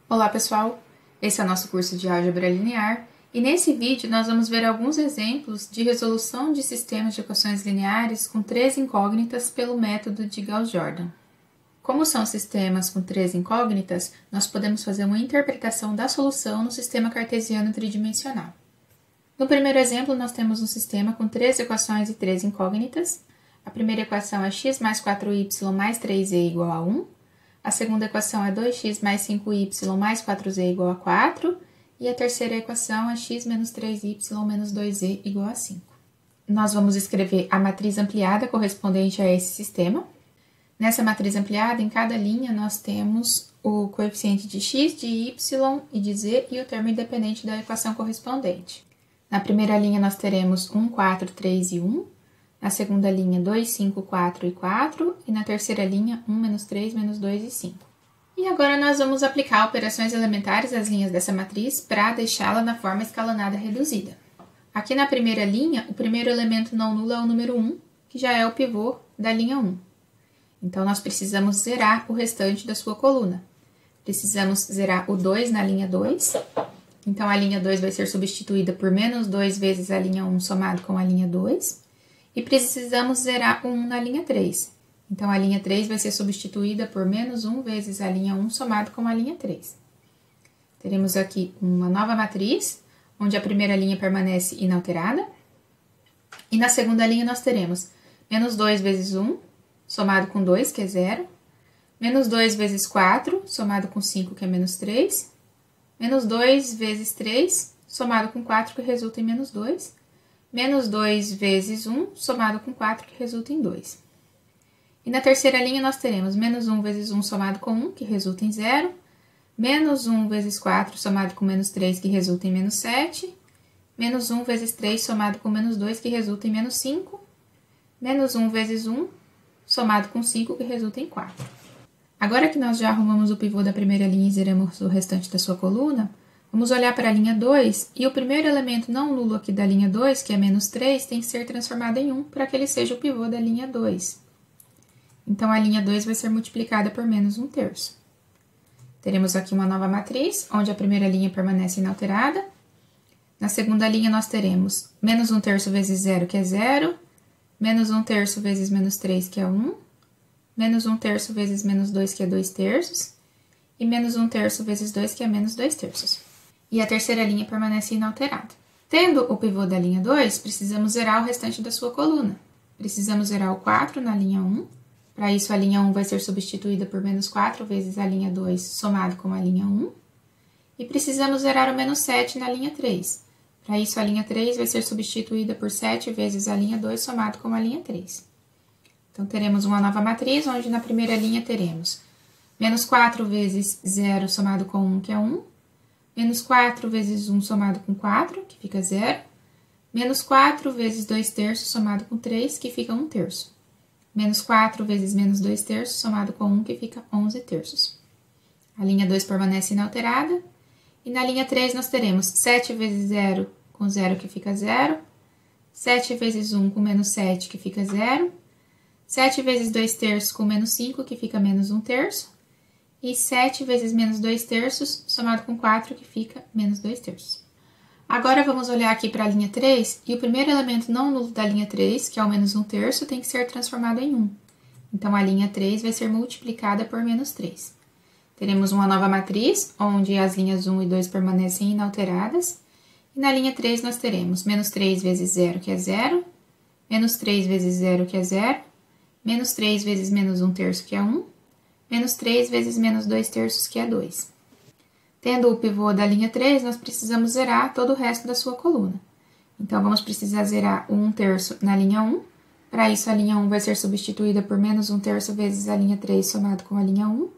Olá pessoal, esse é o nosso curso de Álgebra Linear e nesse vídeo nós vamos ver alguns exemplos de resolução de sistemas de equações lineares com três incógnitas pelo método de Gauss-Jordan. Como são sistemas com três incógnitas, nós podemos fazer uma interpretação da solução no sistema cartesiano tridimensional. No primeiro exemplo, nós temos um sistema com três equações e três incógnitas. A primeira equação é x mais 4y mais 3z igual a 1. A segunda equação é 2x mais 5y mais 4z igual a 4. E a terceira equação é x menos 3y menos 2z igual a 5. Nós vamos escrever a matriz ampliada correspondente a esse sistema. Nessa matriz ampliada, em cada linha, nós temos o coeficiente de x, de y e de z e o termo independente da equação correspondente. Na primeira linha, nós teremos 1, 4, 3 e 1. Na segunda linha, 2, 5, 4 e 4. E na terceira linha, 1, menos 3, menos 2 e 5. E agora nós vamos aplicar operações elementares às linhas dessa matriz para deixá-la na forma escalonada reduzida. Aqui na primeira linha, o primeiro elemento não nulo é o número 1, que já é o pivô da linha 1. Então, nós precisamos zerar o restante da sua coluna. Precisamos zerar o 2 na linha 2. Então, a linha 2 vai ser substituída por menos 2 vezes a linha 1 somado com a linha 2. E precisamos zerar o 1 na linha 3. Então, a linha 3 vai ser substituída por menos 1 vezes a linha 1 somado com a linha 3. Teremos aqui uma nova matriz, onde a primeira linha permanece inalterada. E na segunda linha nós teremos menos 2 vezes 1, somado com 2, que é 0. Menos 2 vezes 4, somado com 5, que é menos 3. Menos 2 vezes 3, somado com 4, que resulta em menos 2. Menos 2 vezes 1, somado com 4, que resulta em 2. E na terceira linha nós teremos menos 1 vezes 1 somado com 1, que resulta em 0. Menos 1 vezes 4 somado com menos 3, que resulta em menos 7. Menos 1 vezes 3 somado com menos 2, que resulta em menos 5. Menos 1 vezes 1 somado com 5, que resulta em 4. Agora que nós já arrumamos o pivô da primeira linha e zeramos o restante da sua coluna, vamos olhar para a linha 2 e o primeiro elemento não nulo aqui da linha 2, que é menos 3, tem que ser transformado em 1 para que ele seja o pivô da linha 2. Então, a linha 2 vai ser multiplicada por menos 1/3. Teremos aqui uma nova matriz, onde a primeira linha permanece inalterada. Na segunda linha, nós teremos menos 1/3 vezes 0, que é 0. Menos 1/3 vezes menos 3, que é 1. Menos 1/3 vezes menos 2, que é 2/3. E menos 1/3 vezes 2, que é menos 2/3. E a terceira linha permanece inalterada. Tendo o pivô da linha 2, precisamos zerar o restante da sua coluna. Precisamos zerar o 4 na linha 1. Para isso, a linha 1 vai ser substituída por menos 4 vezes a linha 2 somado com a linha 1. E precisamos zerar o menos 7 na linha 3. Para isso, a linha 3 vai ser substituída por 7 vezes a linha 2 somado com a linha 3. Então, teremos uma nova matriz, onde na primeira linha teremos menos 4 vezes 0 somado com 1, que é 1. Menos 4 vezes 1 somado com 4, que fica 0. Menos 4 vezes 2/3 somado com 3, que fica 1/3. Menos 4 vezes menos 2/3 somado com 1, que fica 11/3. A linha 2 permanece inalterada. E na linha 3 nós teremos 7 vezes 0 com 0, que fica 0. 7 vezes 1 com menos 7, que fica 0. 7 vezes 2/3 com menos 5, que fica menos 1/3. E 7 vezes menos 2/3 somado com 4, que fica menos 2/3. Agora vamos olhar aqui para a linha 3, e o primeiro elemento não nulo da linha 3, que é o menos 1/3, tem que ser transformado em 1. Então, a linha 3 vai ser multiplicada por menos 3. Teremos uma nova matriz, onde as linhas 1 e 2 permanecem inalteradas. E na linha 3 nós teremos menos 3 vezes 0, que é 0. Menos 3 vezes 0, que é 0. Menos 3 vezes menos 1/3, que é 1. Menos 3 vezes menos 2/3, que é 2. Tendo o pivô da linha 3, nós precisamos zerar todo o resto da sua coluna. Então, vamos precisar zerar o 1/3 na linha 1. Para isso, a linha 1 vai ser substituída por menos 1/3 vezes a linha 3 somado com a linha 1.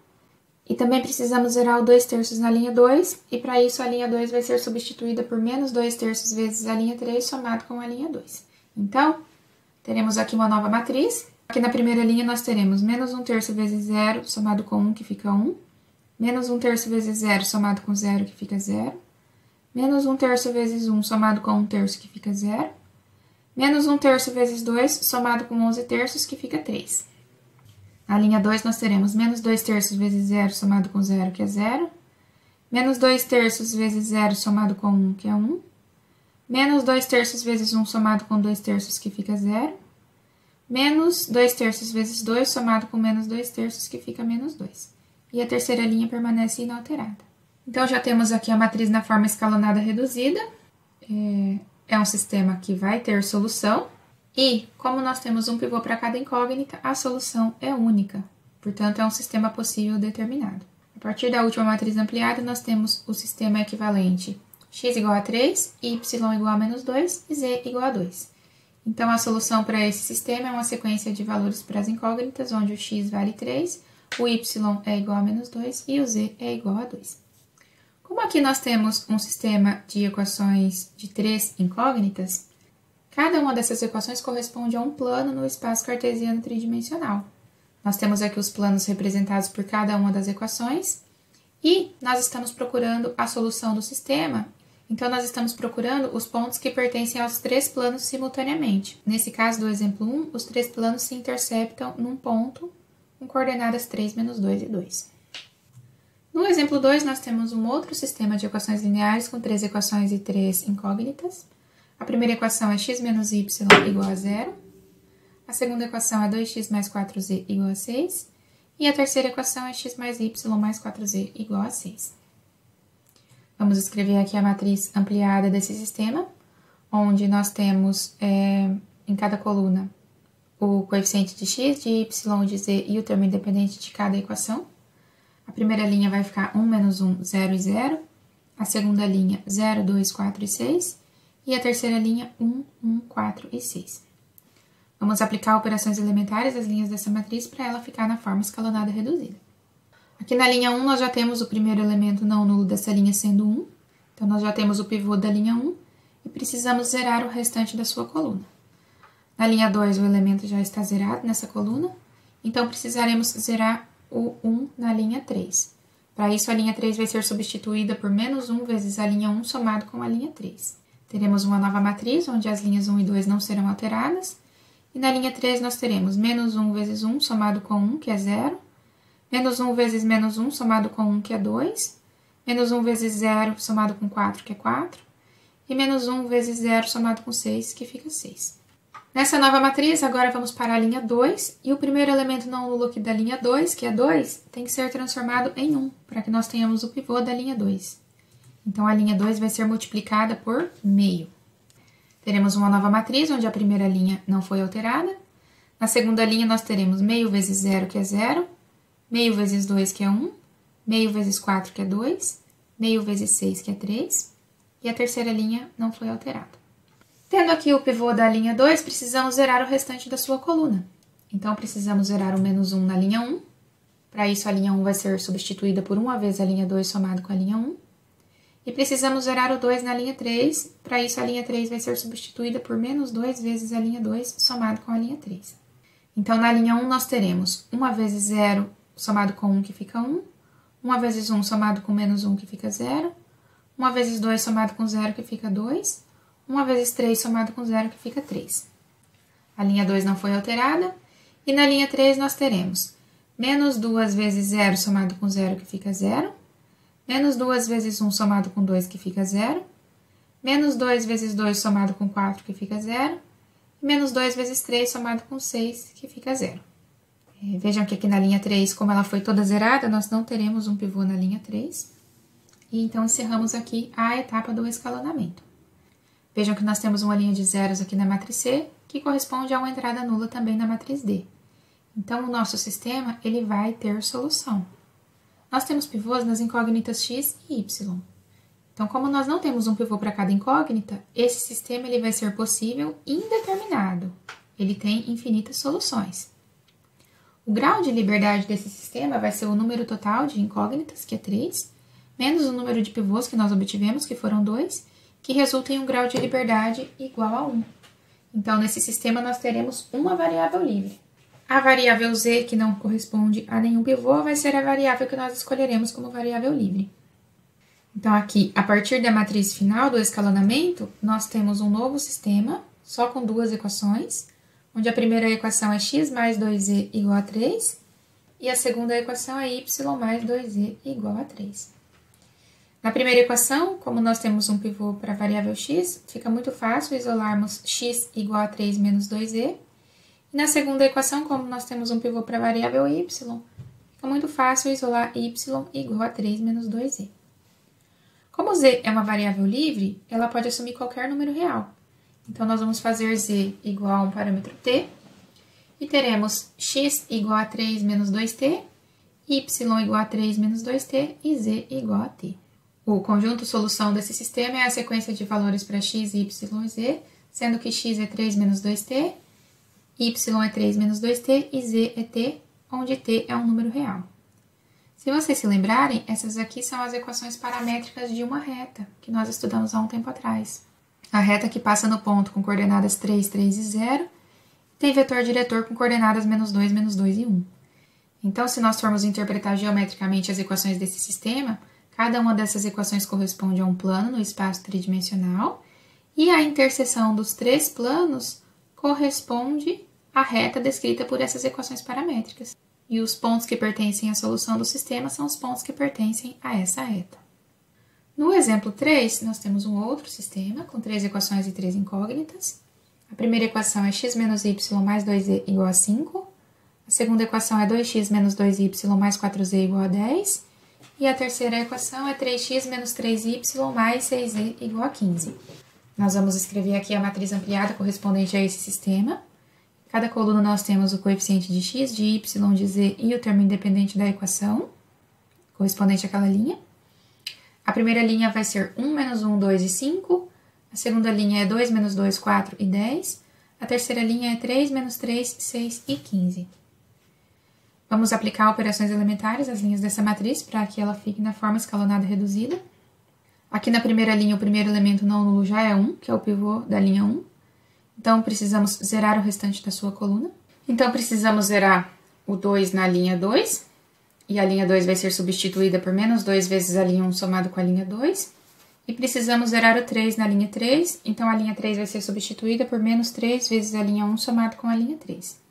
E também precisamos zerar o 2/3 na linha 2. E para isso, a linha 2 vai ser substituída por menos 2/3 vezes a linha 3 somado com a linha 2. Então, teremos aqui uma nova matriz. Aqui na primeira linha, nós teremos menos 1/3 vezes 0 somado com 1, que fica 1. Menos 1/3 vezes 0 somado com 0, que fica 0. Menos 1/3 vezes 1 somado com 1/3, que fica 0. Menos 1/3 vezes 2 somado com 11/3, que fica 3. Na linha 2, nós teremos menos 2/3 vezes 0 somado com 0, que é 0. Menos 2/3 vezes 0 somado com 1, que é 1. Menos 2/3 vezes 1 somado com 2/3, que fica 0. Menos 2/3 vezes 2 somado com menos 2/3, que fica menos 2. E a terceira linha permanece inalterada. Então, já temos aqui a matriz na forma escalonada reduzida. É um sistema que vai ter solução. E, como nós temos um pivô para cada incógnita, a solução é única. Portanto, é um sistema possível determinado. A partir da última matriz ampliada, nós temos o sistema equivalente x igual a 3, y igual a menos 2 e z igual a 2. Então, a solução para esse sistema é uma sequência de valores para as incógnitas, onde o x vale 3, o y é igual a menos 2 e o z é igual a 2. Como aqui nós temos um sistema de equações de 3 incógnitas, cada uma dessas equações corresponde a um plano no espaço cartesiano tridimensional. Nós temos aqui os planos representados por cada uma das equações e nós estamos procurando a solução do sistema. Então, nós estamos procurando os pontos que pertencem aos 3 planos simultaneamente. Nesse caso do exemplo 1, os 3 planos se interceptam num ponto com coordenadas 3, menos 2 e 2. No exemplo 2, nós temos um outro sistema de equações lineares com 3 equações e 3 incógnitas. A primeira equação é x menos y igual a 0. A segunda equação é 2x mais 4z igual a 6. E a terceira equação é x mais y mais 4z igual a 6. Vamos escrever aqui a matriz ampliada desse sistema, onde nós temos em cada coluna o coeficiente de x, de y, de z e o termo independente de cada equação. A primeira linha vai ficar 1, menos 1, 0 e 0. A segunda linha, 0, 2, 4 e 6. E a terceira linha, 1, 1, 4 e 6. Vamos aplicar operações elementares às linhas dessa matriz para ela ficar na forma escalonada reduzida. Aqui na linha 1, nós já temos o primeiro elemento não nulo dessa linha sendo 1. Então, nós já temos o pivô da linha 1 e precisamos zerar o restante da sua coluna. Na linha 2, o elemento já está zerado nessa coluna, então precisaremos zerar o 1 na linha 3. Para isso, a linha 3 vai ser substituída por menos 1 vezes a linha 1 somado com a linha 3. Teremos uma nova matriz, onde as linhas 1 e 2 não serão alteradas. E na linha 3, nós teremos menos 1 vezes 1 somado com 1, que é 0. Menos 1 vezes menos 1 somado com 1, que é 2. Menos 1 vezes 0 somado com 4, que é 4. E menos 1 vezes 0 somado com 6, que fica 6. Nessa nova matriz, agora vamos para a linha 2, e o primeiro elemento não nulo aqui da linha 2, que é 2, tem que ser transformado em 1, para que nós tenhamos o pivô da linha 2. Então, a linha 2 vai ser multiplicada por meio. Teremos uma nova matriz, onde a primeira linha não foi alterada. Na segunda linha, nós teremos meio vezes 0, que é 0, meio vezes 2, que é 1, meio vezes 4, que é 2, meio vezes 6, que é 3, e a terceira linha não foi alterada. Tendo aqui o pivô da linha 2, precisamos zerar o restante da sua coluna. Então, precisamos zerar o menos 1 na linha 1. Para isso, a linha 1 vai ser substituída por 1 vez a linha 2 somado com a linha 1. E precisamos zerar o 2 na linha 3. Para isso, a linha 3 vai ser substituída por menos 2 vezes a linha 2 somado com a linha 3. Então, na linha 1, nós teremos 1 vezes 0 somado com 1, que fica 1. 1 vezes 1 somado com menos 1, que fica 0. 1 vezes 2 somado com 0, que fica 2. 1 vezes 3 somado com 0, que fica 3. A linha 2 não foi alterada. E na linha 3 nós teremos menos 2 vezes 0 somado com 0, que fica 0. Menos 2 vezes 1 somado com 2, que fica 0. Menos 2 vezes 2 somado com 4, que fica 0. E menos 2 vezes 3 somado com 6, que fica 0. Vejam que aqui na linha 3, como ela foi toda zerada, nós não teremos um pivô na linha 3. E então, encerramos aqui a etapa do escalonamento. Vejam que nós temos uma linha de zeros aqui na matriz C, que corresponde a uma entrada nula também na matriz D. Então, o nosso sistema ele vai ter solução. Nós temos pivôs nas incógnitas x e y. Então, como nós não temos um pivô para cada incógnita, esse sistema ele vai ser possível indeterminado. Ele tem infinitas soluções. O grau de liberdade desse sistema vai ser o número total de incógnitas, que é 3, menos o número de pivôs que nós obtivemos, que foram 2, que resulta em um grau de liberdade igual a 1. Então, nesse sistema, nós teremos uma variável livre. A variável z, que não corresponde a nenhum pivô, vai ser a variável que nós escolheremos como variável livre. Então, aqui, a partir da matriz final do escalonamento, nós temos um novo sistema, só com 2 equações, onde a primeira equação é x mais 2z igual a 3, e a segunda equação é y mais 2z igual a 3. Na primeira equação, como nós temos um pivô para a variável x, fica muito fácil isolarmos x igual a 3 menos 2e. E na segunda equação, como nós temos um pivô para a variável y, fica muito fácil isolar y igual a 3 menos 2e. Como z é uma variável livre, ela pode assumir qualquer número real. Então, nós vamos fazer z igual a um parâmetro t, e teremos x igual a 3 menos 2t, y igual a 3 menos 2t e z igual a t. O conjunto solução desse sistema é a sequência de valores para x, y e z, sendo que x é 3 menos 2t, y é 3 menos 2t e z é t, onde t é um número real. Se vocês se lembrarem, essas aqui são as equações paramétricas de uma reta, que nós estudamos há um tempo atrás. A reta que passa no ponto com coordenadas 3, 3 e 0, tem vetor diretor com coordenadas menos 2 e 1. Então, se nós formos interpretar geometricamente as equações desse sistema, cada uma dessas equações corresponde a um plano no espaço tridimensional, e a interseção dos três planos corresponde à reta descrita por essas equações paramétricas. E os pontos que pertencem à solução do sistema são os pontos que pertencem a essa reta. No exemplo 3, nós temos um outro sistema com 3 equações e 3 incógnitas. A primeira equação é x menos y mais 2z igual a 5. A segunda equação é 2x menos 2y mais 4z igual a 10. E a terceira equação é 3x menos 3y mais 6z igual a 15. Nós vamos escrever aqui a matriz ampliada correspondente a esse sistema. Em cada coluna nós temos o coeficiente de x, de y, de z e o termo independente da equação, correspondente àquela linha. A primeira linha vai ser 1, menos 1, 2 e 5. A segunda linha é 2, menos 2, 4 e 10. A terceira linha é 3, menos 3, 6 e 15. Vamos aplicar operações elementares às linhas dessa matriz para que ela fique na forma escalonada reduzida. Aqui na primeira linha, o primeiro elemento não nulo já é 1, que é o pivô da linha 1. Então, precisamos zerar o restante da sua coluna. Então, precisamos zerar o 2 na linha 2. E a linha 2 vai ser substituída por menos 2 vezes a linha 1 somado com a linha 2. E precisamos zerar o 3 na linha 3. Então, a linha 3 vai ser substituída por menos 3 vezes a linha 1 somado com a linha 3.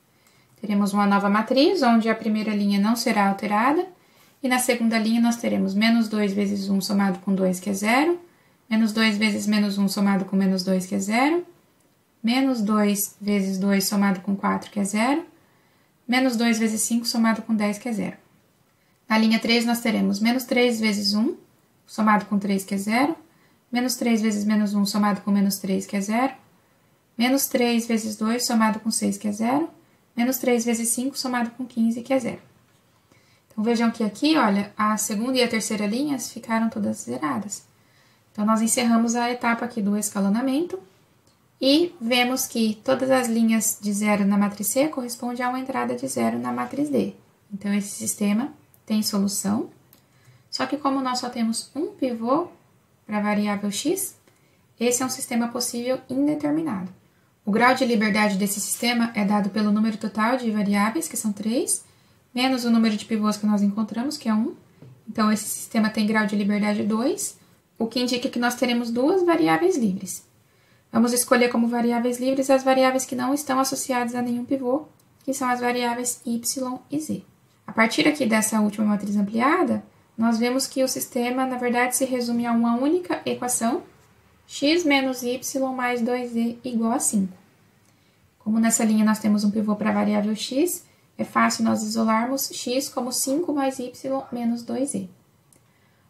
Teremos uma nova matriz, onde a primeira linha não será alterada. E na segunda linha, nós teremos menos 2 vezes 1 somado com 2, que é 0. Menos 2 vezes menos 1 somado com menos 2, que é 0. Menos 2 vezes 2 somado com 4, que é 0. Menos 2 vezes 5 somado com 10, que é 0. Na linha 3, nós teremos menos 3 vezes 1 somado com 3, que é 0. Menos 3 vezes menos 1 somado com menos 3, que é 0. Menos 3 vezes 2 somado com 6, que é 0. Menos 3 vezes 5 somado com 15, que é 0. Então, vejam que aqui, olha, a segunda e a terceira linhas ficaram todas zeradas. Então, nós encerramos a etapa aqui do escalonamento. E vemos que todas as linhas de 0 na matriz C correspondem a uma entrada de 0 na matriz D. Então, esse sistema tem solução. Só que como nós só temos um pivô para a variável x, esse é um sistema possível indeterminado. O grau de liberdade desse sistema é dado pelo número total de variáveis, que são 3, menos o número de pivôs que nós encontramos, que é 1. Então, esse sistema tem grau de liberdade 2, o que indica que nós teremos duas variáveis livres. Vamos escolher como variáveis livres as variáveis que não estão associadas a nenhum pivô, que são as variáveis y e z. A partir aqui dessa última matriz ampliada, nós vemos que o sistema, na verdade, se resume a uma única equação, x menos y mais 2z igual a 5. Como nessa linha nós temos um pivô para a variável x, é fácil nós isolarmos x como 5 mais y menos 2z.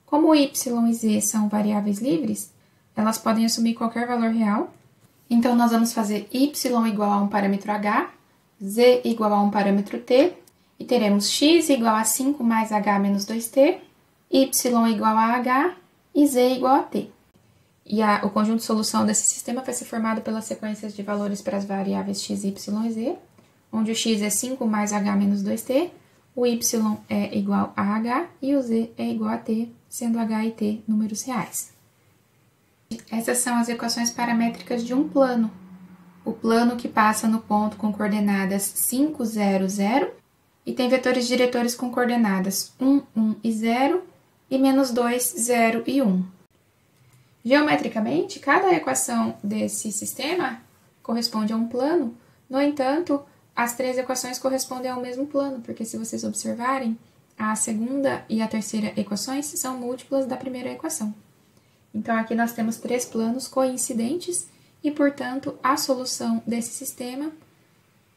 Como y e z são variáveis livres, elas podem assumir qualquer valor real. Então, nós vamos fazer y igual a um parâmetro h, z igual a um parâmetro t, e teremos x igual a 5 mais h menos 2t, y igual a h e z igual a t. E o conjunto de solução desse sistema vai ser formado pelas sequências de valores para as variáveis x, y e z, onde o x é 5 mais h menos 2t, o y é igual a h e o z é igual a t, sendo h e t números reais. Essas são as equações paramétricas de um plano. O plano que passa no ponto com coordenadas 5, 0, 0 e tem vetores diretores com coordenadas 1, 1 e 0 e menos 2, 0 e 1. Geometricamente, cada equação desse sistema corresponde a um plano. No entanto, as três equações correspondem ao mesmo plano, porque se vocês observarem, a segunda e a terceira equações são múltiplas da primeira equação. Então, aqui nós temos 3 planos coincidentes e, portanto, a solução desse sistema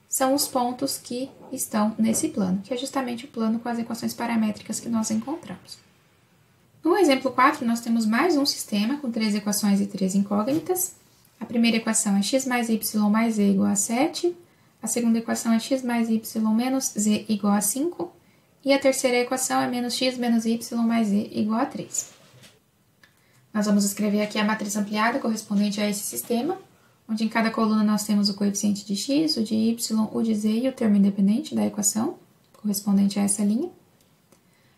são os pontos que estão nesse plano, que é justamente o plano com as equações paramétricas que nós encontramos. No exemplo 4, nós temos mais um sistema com 3 equações e 3 incógnitas. A primeira equação é x mais y mais z igual a 7. A segunda equação é x mais y menos z igual a 5. E a terceira equação é menos x menos y mais z igual a 3. Nós vamos escrever aqui a matriz ampliada correspondente a esse sistema, onde em cada coluna nós temos o coeficiente de x, o de y, o de z e o termo independente da equação, correspondente a essa linha.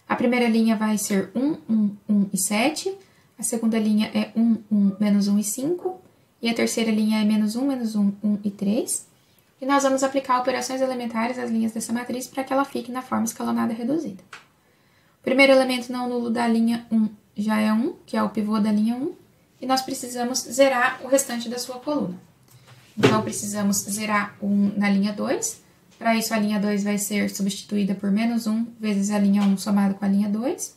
A primeira linha vai ser 1, 1, 1 e 7. A segunda linha é 1, 1, menos 1 e 5. E a terceira linha é menos 1, menos 1, 1 e 3. E nós vamos aplicar operações elementares às linhas dessa matriz para que ela fique na forma escalonada reduzida. O primeiro elemento não nulo da linha 1 já é 1, que é o pivô da linha 1. E nós precisamos zerar o restante da sua coluna. Então, precisamos zerar 1 na linha 2. Para isso, a linha 2 vai ser substituída por menos 1 vezes a linha 1 somado com a linha 2.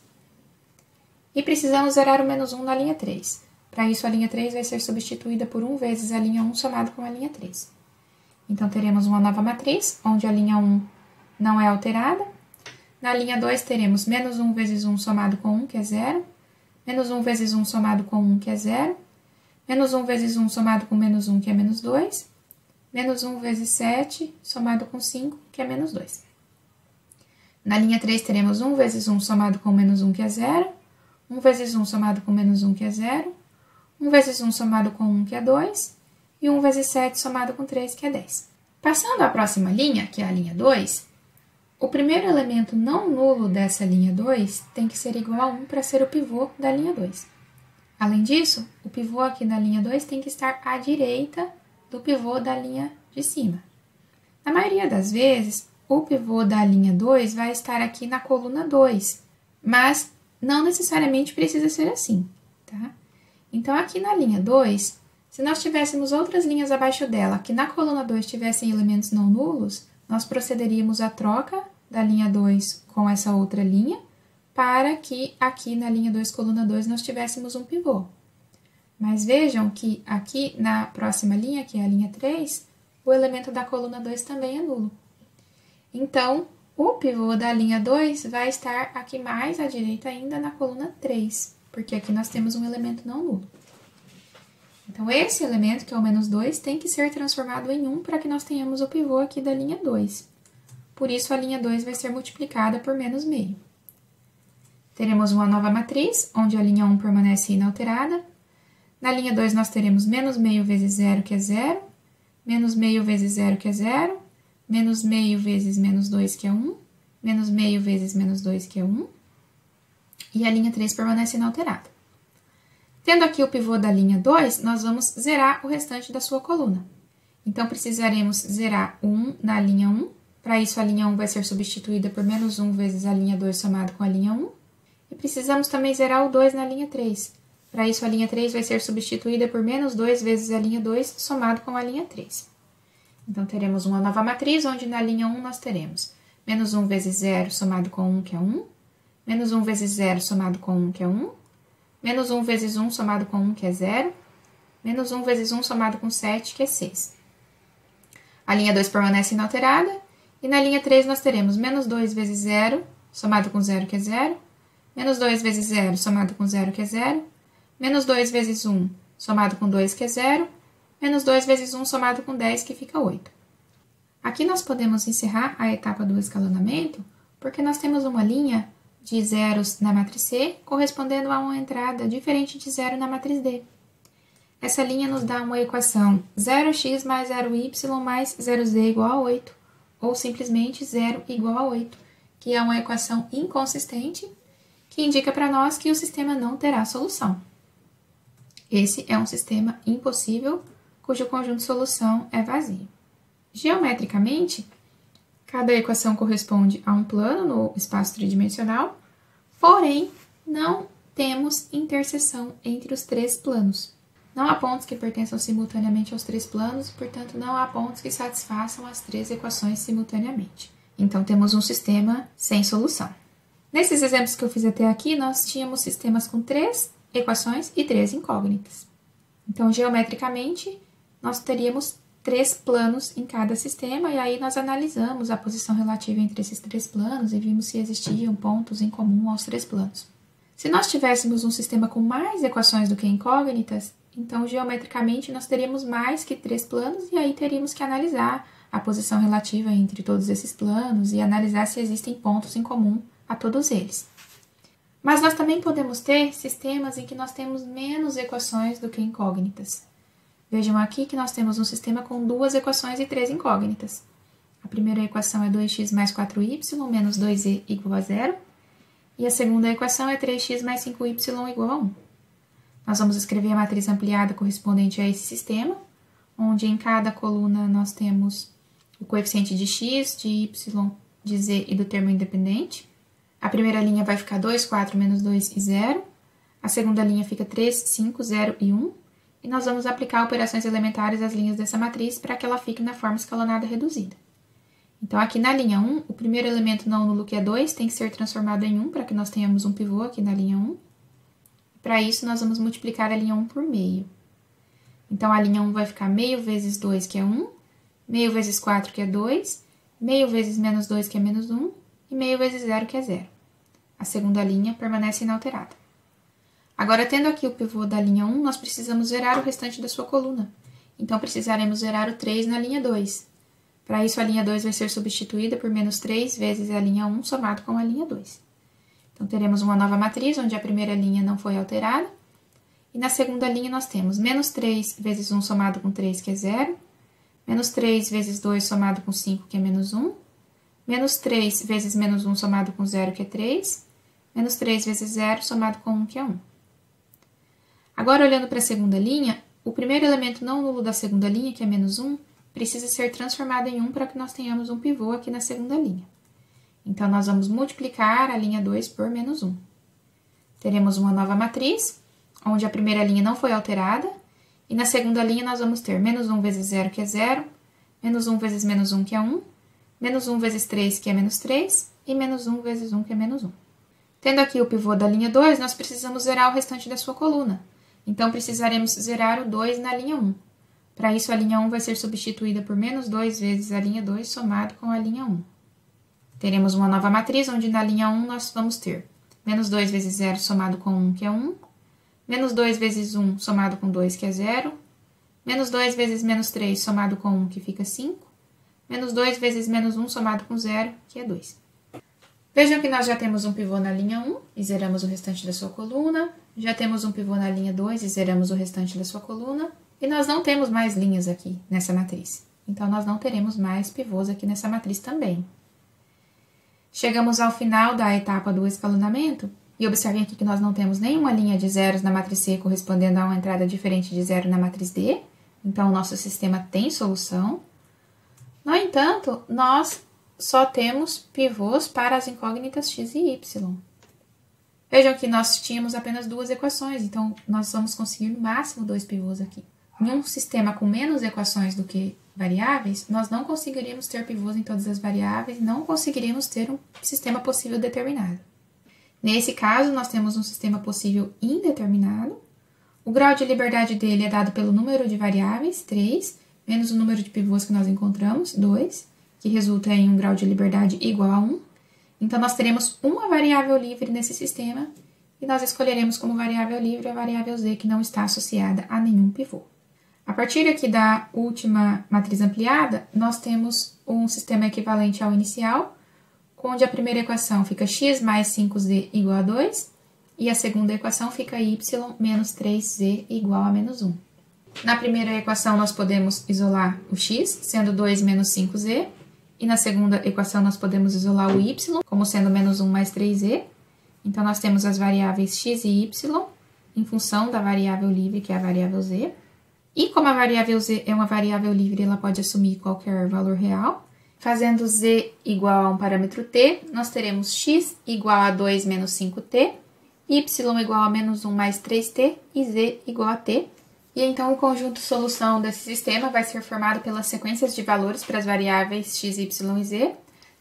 E precisamos zerar o menos 1 na linha 3. Para isso, a linha 3 vai ser substituída por 1 vezes a linha 1 somado com a linha 3. Então, teremos uma nova matriz, onde a linha 1 não é alterada. Na linha 2, teremos menos 1 vezes 1 somado com 1, que é 0. Menos 1 vezes 1 somado com 1, que é 0. Menos 1 vezes 1 somado com menos 1, que é menos 2. Menos 1 vezes 7 somado com 5, que é menos 2. Na linha 3, teremos 1 vezes 1 somado com menos 1, que é 0. 1 vezes 1 somado com menos 1, que é 0. 1 vezes 1 somado com 1, que é 2. E 1 vezes 7 somado com 3, que é 10. Passando à próxima linha, que é a linha 2, o primeiro elemento não nulo dessa linha 2 tem que ser igual a 1 para ser o pivô da linha 2. Além disso, o pivô aqui na linha 2 tem que estar à direita do pivô da linha de cima. Na maioria das vezes, o pivô da linha 2 vai estar aqui na coluna 2, mas não necessariamente precisa ser assim, tá? Então, aqui na linha 2, se nós tivéssemos outras linhas abaixo dela, que na coluna 2 tivessem elementos não nulos, nós procederíamos à troca da linha 2 com essa outra linha, para que aqui na linha 2, coluna 2, nós tivéssemos um pivô. Mas vejam que aqui na próxima linha, que é a linha 3, o elemento da coluna 2 também é nulo. Então, o pivô da linha 2 vai estar aqui mais à direita ainda na coluna 3, porque aqui nós temos um elemento não nulo. Então, esse elemento, que é o menos 2, tem que ser transformado em 1 para que nós tenhamos o pivô aqui da linha 2. Por isso, a linha 2 vai ser multiplicada por menos meio. Teremos uma nova matriz, onde a linha 1 permanece inalterada. Na linha 2, nós teremos menos meio vezes 0, que é 0. Menos meio vezes 0, que é 0. Menos meio vezes menos 2, que é 1. Menos meio vezes menos 2, que é 1. E a linha 3 permanece inalterada. Tendo aqui o pivô da linha 2, nós vamos zerar o restante da sua coluna. Então, precisaremos zerar 1 na linha 1. Para isso, a linha 1 vai ser substituída por menos 1 vezes a linha 2 somado com a linha 1. E precisamos também zerar o 2 na linha 3. Para isso, a linha 3 vai ser substituída por menos 2 vezes a linha 2 somado com a linha 3. Então, teremos uma nova matriz, onde na linha 1 nós teremos menos 1 vezes 0 somado com 1, que é 1. Menos 1 vezes 0 somado com 1, que é 1. Menos 1 vezes 1 somado com 1, que é 0. Menos 1 vezes 1 somado com 7, que é 6. A linha 2 permanece inalterada. E na linha 3 nós teremos menos 2 vezes 0 somado com 0, que é 0. Menos 2 vezes 0 somado com 0, que é 0. Menos 2 vezes 1 somado com 2, que é 0. Menos 2 vezes 1 somado com 10, que fica 8. Aqui nós podemos encerrar a etapa do escalonamento, porque nós temos uma linha de zeros na matriz C, correspondendo a uma entrada diferente de zero na matriz D. Essa linha nos dá uma equação 0x mais 0y mais 0z igual a 8, ou simplesmente 0 igual a 8, que é uma equação inconsistente, que indica para nós que o sistema não terá solução. Esse é um sistema impossível, cujo conjunto de solução é vazio. Geometricamente, cada equação corresponde a um plano no espaço tridimensional, porém, não temos interseção entre os 3 planos. Não há pontos que pertençam simultaneamente aos 3 planos, portanto, não há pontos que satisfaçam as 3 equações simultaneamente. Então, temos um sistema sem solução. Nesses exemplos que eu fiz até aqui, nós tínhamos sistemas com 3 equações e 3 incógnitas. Então, geometricamente, nós teríamos 3 planos em cada sistema, e aí nós analisamos a posição relativa entre esses 3 planos e vimos se existiam pontos em comum aos 3 planos. Se nós tivéssemos um sistema com mais equações do que incógnitas, então, geometricamente, nós teríamos mais que 3 planos, e aí teríamos que analisar a posição relativa entre todos esses planos e analisar se existem pontos em comum a todos eles. Mas nós também podemos ter sistemas em que nós temos menos equações do que incógnitas. Vejam aqui que nós temos um sistema com 2 equações e 3 incógnitas. A primeira equação é 2x mais 4y menos 2z igual a 0. E a segunda equação é 3x mais 5y igual a 1. Nós vamos escrever a matriz ampliada correspondente a esse sistema, onde em cada coluna nós temos o coeficiente de x, de y, de z e do termo independente. A primeira linha vai ficar 2, 4, menos 2 e 0. A segunda linha fica 3, 5, 0 e 1. E nós vamos aplicar operações elementares às linhas dessa matriz para que ela fique na forma escalonada reduzida. Então, aqui na linha 1, o primeiro elemento não nulo, que é 2, tem que ser transformado em 1 para que nós tenhamos um pivô aqui na linha 1. Para isso, nós vamos multiplicar a linha 1 por meio. Então, a linha 1 vai ficar meio vezes 2, que é 1, meio vezes 4, que é 2, meio vezes menos 2, que é menos 1, e meio vezes 0, que é 0. A segunda linha permanece inalterada. Agora, tendo aqui o pivô da linha 1, nós precisamos zerar o restante da sua coluna. Então, precisaremos zerar o 3 na linha 2. Para isso, a linha 2 vai ser substituída por menos 3 vezes a linha 1 somado com a linha 2. Então, teremos uma nova matriz, onde a primeira linha não foi alterada. E na segunda linha, nós temos menos 3 vezes 1 somado com 3, que é 0. Menos 3 vezes 2 somado com 5, que é menos 1. Menos 3 vezes menos 1 somado com 0, que é 3. Menos 3 vezes 0 somado com 1, que é 1. Agora, olhando para a segunda linha, o primeiro elemento não nulo da segunda linha, que é menos 1, precisa ser transformado em 1 para que nós tenhamos um pivô aqui na segunda linha. Então, nós vamos multiplicar a linha 2 por menos 1. Teremos uma nova matriz, onde a primeira linha não foi alterada, e na segunda linha nós vamos ter menos 1 vezes 0, que é 0, menos 1 vezes menos 1, que é 1, menos 1 vezes 3, que é menos 3, e menos 1 vezes 1, que é menos 1. Tendo aqui o pivô da linha 2, nós precisamos zerar o restante da sua coluna. Então, precisaremos zerar o 2 na linha 1. Para isso, a linha 1 vai ser substituída por menos 2 vezes a linha 2 somado com a linha 1. Teremos uma nova matriz, onde na linha 1 nós vamos ter menos 2 vezes 0 somado com 1, que é 1, menos 2 vezes 1 somado com 2, que é 0, menos 2 vezes menos 3 somado com 1, que fica 5, menos 2 vezes menos 1 somado com 0, que é 2. Vejam que nós já temos um pivô na linha 1 e zeramos o restante da sua coluna. Já temos um pivô na linha 2 e zeramos o restante da sua coluna. E nós não temos mais linhas aqui nessa matriz. Então, nós não teremos mais pivôs aqui nessa matriz também. Chegamos ao final da etapa do escalonamento. E observem aqui que nós não temos nenhuma linha de zeros na matriz C correspondendo a uma entrada diferente de zero na matriz D. Então, o nosso sistema tem solução. No entanto, nós só temos pivôs para as incógnitas x e y. Vejam que nós tínhamos apenas 2 equações, então nós vamos conseguir no máximo 2 pivôs aqui. Em um sistema com menos equações do que variáveis, nós não conseguiríamos ter pivôs em todas as variáveis, não conseguiríamos ter um sistema possível determinado. Nesse caso, nós temos um sistema possível indeterminado. O grau de liberdade dele é dado pelo número de variáveis, 3, menos o número de pivôs que nós encontramos, 2, que resulta em um grau de liberdade igual a 1. Então, nós teremos uma variável livre nesse sistema e nós escolheremos como variável livre a variável z, que não está associada a nenhum pivô. A partir aqui da última matriz ampliada, nós temos um sistema equivalente ao inicial, onde a primeira equação fica x mais 5z igual a 2 e a segunda equação fica y menos 3z igual a menos 1. Na primeira equação, nós podemos isolar o x, sendo 2 menos 5z, e na segunda equação, nós podemos isolar o y, como sendo menos 1 mais 3z. Então, nós temos as variáveis x e y em função da variável livre, que é a variável z. E como a variável z é uma variável livre, ela pode assumir qualquer valor real. Fazendo z igual a um parâmetro t, nós teremos x igual a 2 menos 5t, y igual a menos 1 mais 3t e z igual a t. E então o conjunto solução desse sistema vai ser formado pelas sequências de valores para as variáveis x, y e z,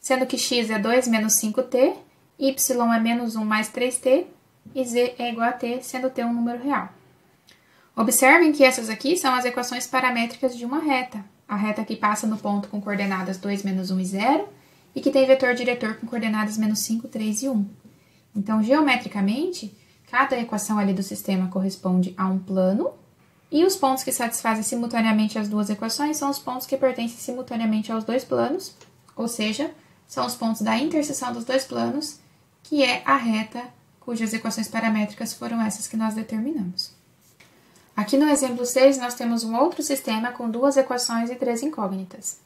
sendo que x é 2 menos 5t, y é menos 1 mais 3t e z é igual a t, sendo t um número real. Observem que essas aqui são as equações paramétricas de uma reta. A reta que passa no ponto com coordenadas 2, menos 1 e 0, e que tem vetor diretor com coordenadas menos 5, 3 e 1. Então, geometricamente, cada equação ali do sistema corresponde a um plano, e os pontos que satisfazem simultaneamente as duas equações são os pontos que pertencem simultaneamente aos dois planos, ou seja, são os pontos da interseção dos dois planos, que é a reta cujas equações paramétricas foram essas que nós determinamos. Aqui no exemplo 6, nós temos um outro sistema com duas equações e três incógnitas.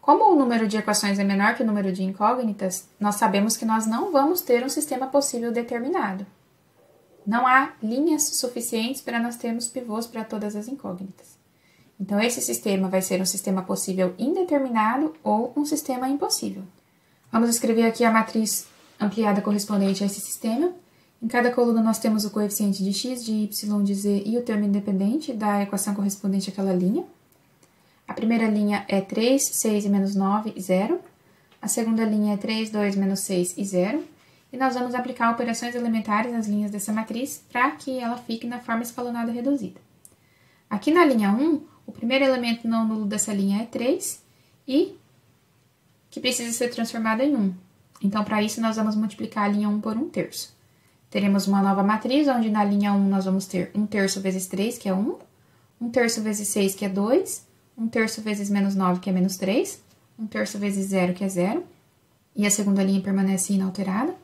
Como o número de equações é menor que o número de incógnitas, nós sabemos que nós não vamos ter um sistema possível determinado. Não há linhas suficientes para nós termos pivôs para todas as incógnitas. Então, esse sistema vai ser um sistema possível indeterminado ou um sistema impossível. Vamos escrever aqui a matriz ampliada correspondente a esse sistema. Em cada coluna nós temos o coeficiente de x, de y, de z e o termo independente da equação correspondente àquela linha. A primeira linha é 3, 6 e menos 9 e 0. A segunda linha é 3, 2, menos 6 e 0. E nós vamos aplicar operações elementares nas linhas dessa matriz para que ela fique na forma escalonada reduzida. Aqui na linha 1, o primeiro elemento não nulo dessa linha é 3 e que precisa ser transformado em 1. Então, para isso, nós vamos multiplicar a linha 1 por 1/3. Teremos uma nova matriz, onde na linha 1 nós vamos ter 1/3 vezes 3, que é 1, 1/3 vezes 6, que é 2, 1/3 vezes menos 9, que é menos 3, 1/3 vezes 0, que é 0, e a segunda linha permanece inalterada.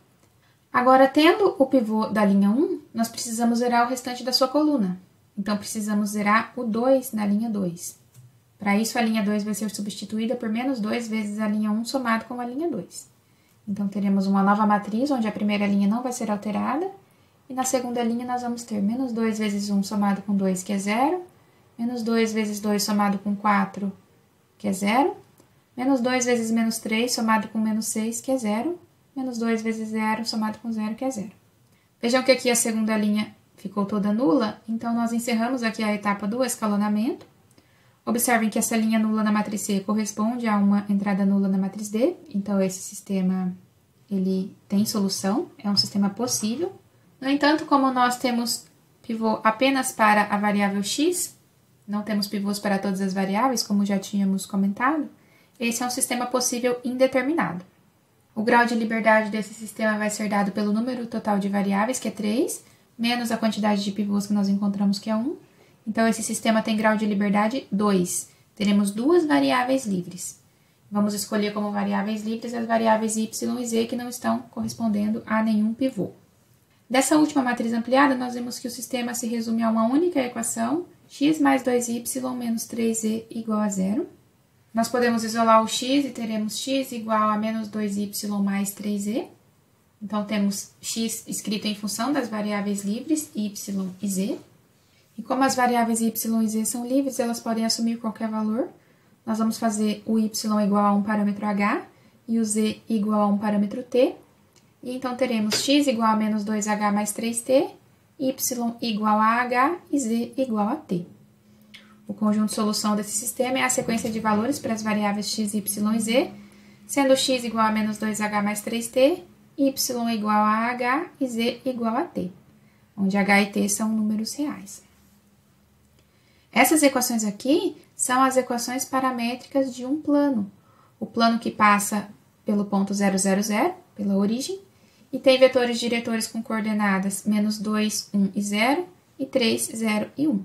Agora, tendo o pivô da linha 1, nós precisamos zerar o restante da sua coluna. Então, precisamos zerar o 2 na linha 2. Para isso, a linha 2 vai ser substituída por menos 2 vezes a linha 1 somado com a linha 2. Então, teremos uma nova matriz, onde a primeira linha não vai ser alterada. E na segunda linha, nós vamos ter menos 2 vezes 1 somado com 2, que é 0. Menos 2 vezes 2 somado com 4, que é 0. Menos 2 vezes menos 3 somado com menos 6, que é 0. Menos 2 vezes 0 somado com 0, que é 0. Vejam que aqui a segunda linha ficou toda nula, então nós encerramos aqui a etapa do escalonamento. Observem que essa linha nula na matriz C corresponde a uma entrada nula na matriz D, então esse sistema ele tem solução, é um sistema possível. No entanto, como nós temos pivô apenas para a variável x, não temos pivôs para todas as variáveis, como já tínhamos comentado, esse é um sistema possível indeterminado. O grau de liberdade desse sistema vai ser dado pelo número total de variáveis, que é 3, menos a quantidade de pivôs que nós encontramos, que é 1. Então, esse sistema tem grau de liberdade 2. Teremos duas variáveis livres. Vamos escolher como variáveis livres as variáveis y e z que não estão correspondendo a nenhum pivô. Dessa última matriz ampliada, nós vemos que o sistema se resume a uma única equação, x mais 2y menos 3z igual a 0. Nós podemos isolar o x e teremos x igual a menos 2y mais 3z. Então, temos x escrito em função das variáveis livres, y e z. E como as variáveis y e z são livres, elas podem assumir qualquer valor. Nós vamos fazer o y igual a um parâmetro h e o z igual a um parâmetro t. E então, teremos x igual a menos 2h mais 3t, y igual a h e z igual a t. O conjunto de solução desse sistema é a sequência de valores para as variáveis x, y e z, sendo x igual a menos 2h mais 3t, y igual a h e z igual a t, onde h e t são números reais. Essas equações aqui são as equações paramétricas de um plano. O plano que passa pelo ponto 0, 0, 0, pela origem, e tem vetores diretores com coordenadas menos 2, 1 e 0, e 3, 0 e 1.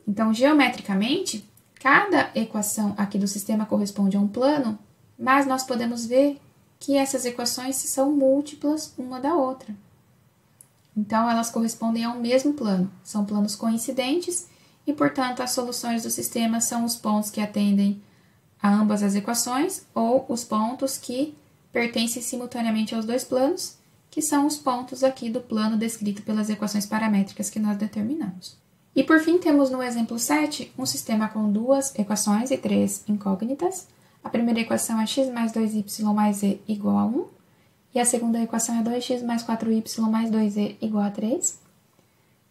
Então, geometricamente, cada equação aqui do sistema corresponde a um plano, mas nós podemos ver que essas equações são múltiplas uma da outra. Então, elas correspondem a um mesmo plano. São planos coincidentes e, portanto, as soluções do sistema são os pontos que atendem a ambas as equações ou os pontos que pertencem simultaneamente aos dois planos, que são os pontos aqui do plano descrito pelas equações paramétricas que nós determinamos. E por fim, temos no exemplo 7 um sistema com duas equações e três incógnitas. A primeira equação é x mais 2y mais z igual a 1, e a segunda equação é 2x mais 4y mais 2z igual a 3.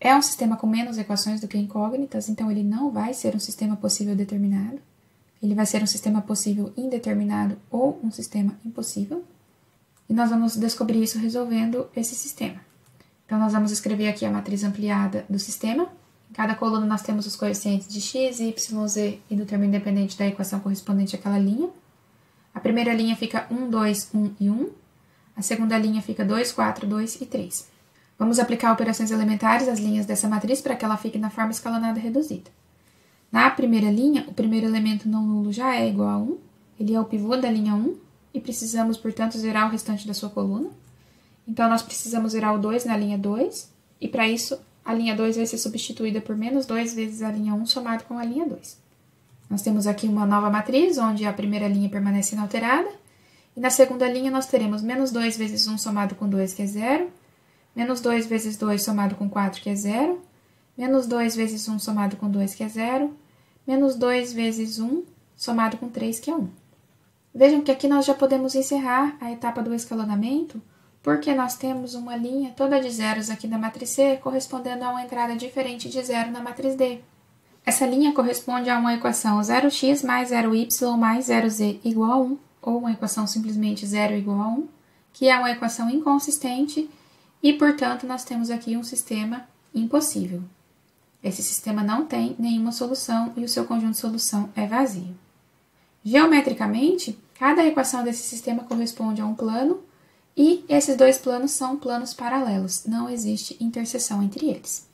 É um sistema com menos equações do que incógnitas, então ele não vai ser um sistema possível determinado. Ele vai ser um sistema possível indeterminado ou um sistema impossível. E nós vamos descobrir isso resolvendo esse sistema. Então, nós vamos escrever aqui a matriz ampliada do sistema. Em cada coluna nós temos os coeficientes de x, y, z e do termo independente da equação correspondente àquela linha. A primeira linha fica 1, 2, 1 e 1. A segunda linha fica 2, 4, 2 e 3. Vamos aplicar operações elementares às linhas dessa matriz para que ela fique na forma escalonada reduzida. Na primeira linha, o primeiro elemento não nulo já é igual a 1. Ele é o pivô da linha 1 e precisamos, portanto, zerar o restante da sua coluna. Então, nós precisamos zerar o 2 na linha 2 e, para isso, a linha 2 vai ser substituída por menos 2 vezes a linha 1 somado com a linha 2. Nós temos aqui uma nova matriz, onde a primeira linha permanece inalterada. E na segunda linha, nós teremos menos 2 vezes 1 somado com 2, que é 0. Menos 2 vezes 2 somado com 4, que é 0. Menos 2 vezes 1 somado com 2, que é 0. Menos 2 vezes 1 somado com 3, que é 1. Vejam que aqui nós já podemos encerrar a etapa do escalonamento, porque nós temos uma linha toda de zeros aqui na matriz C, correspondendo a uma entrada diferente de zero na matriz D. Essa linha corresponde a uma equação 0x mais 0y mais 0z igual a 1, ou uma equação simplesmente 0 igual a 1, que é uma equação inconsistente e, portanto, nós temos aqui um sistema impossível. Esse sistema não tem nenhuma solução e o seu conjunto de solução é vazio. Geometricamente, cada equação desse sistema corresponde a um plano e esses dois planos são planos paralelos, não existe interseção entre eles.